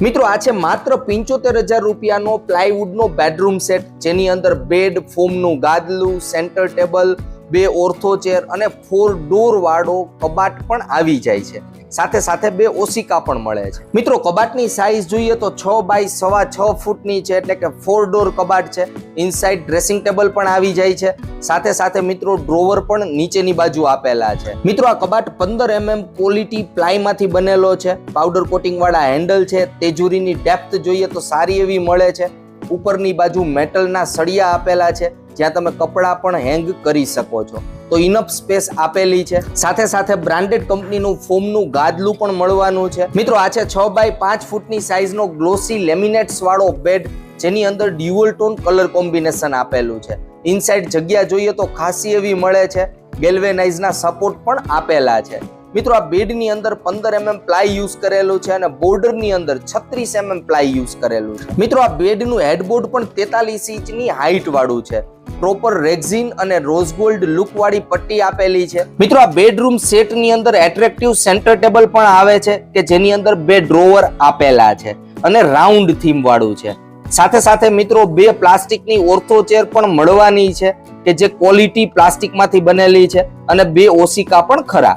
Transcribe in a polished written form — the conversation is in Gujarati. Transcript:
મિત્રો આ છે માત્ર 75,000 રૂપિયાનો પ્લાયવુડનો બેડરૂમ સેટ, જેની અંદર બેડ, ફોમનું ગાદલું, સેન્ટર ટેબલ, 2 ઓર્થો ચેર અને 4 ડોર વાળો કબાટ પણ આવી જાય છે. સાથે સાથે 2 ઓશિકા પણ મળે છે. મિત્રો કબાટની સાઈઝ જોઈએ તો 6 બાય 6.25 ફૂટની છે, એટલે કે 4 ડોર કબાટ છે. ઇનસાઇડ ડ્રેસિંગ ટેબલ પણ આવી જાય છે. સાથે સાથે મિત્રો ડ્રોવર પણ નીચેની બાજુ આપેલા છે. મિત્રો આ કબાટ 15 mm ક્વોલિટી પ્લાયમાંથી બનેલો છે. પાવડર કોટિંગ વાળા હેન્ડલ છે. તેજુરીની ડેપ્થ જોઈએ તો સારી એવી મળે છે. ઉપરની બાજુ મેટલના સળિયા આપેલા છે, જ્યાં તમે કપડાં પણ હેંગ કરી શકો છો. તો ઇનફ સ્પેસ આપેલી છે. સાથે સાથે બ્રાન્ડેડ કંપનીનું ફોમનું ગાદલું પણ મળવાનું છે. મિત્રો આ છે 6 બાય 5 ફૂટની સાઈઝનો ગ્લોસી લેમિનેટ્સ વાળો બેડ, જેની અંદર ડ્યુઅલ ટોન કલર કોમ્બિનેશન આપેલું છે. ઇનસાઇડ જગ્યા જોઈએ તો ખાસી એવી મળે છે. ગેલ્વેનાઇઝના સપોર્ટ પણ આપેલા છે. મિત્રો આ બેડની અંદર 15 mm પ્લાય યુઝ કરેલું છે અને બોર્ડરની અંદર 36 mm પ્લાય યુઝ કરેલું છે. મિત્રો આ બેડનું હેડબોર્ડ પણ 43 ઇંચની હાઈટ વાળું છે. પ્રોપર રેક્ઝિન અને રોઝ ગોલ્ડ લુક વાળી પટ્ટી આપેલી છે. મિત્રો આ બેડરૂમ સેટની અંદર એટ્રેક્ટિવ સેન્ટર ટેબલ પણ આવે છે, કે જેની અંદર 2 ડ્રોવર આપેલા છે અને રાઉન્ડ થીમ વાળું છે. સાથે સાથે મિત્રો 2 પ્લાસ્ટિકની ઓર્થો ચેર પણ મળવાની છે, કે જે ક્વોલિટી પ્લાસ્ટિકમાંથી બનેલી છે, અને 2 ઓશિકા પણ ખરા.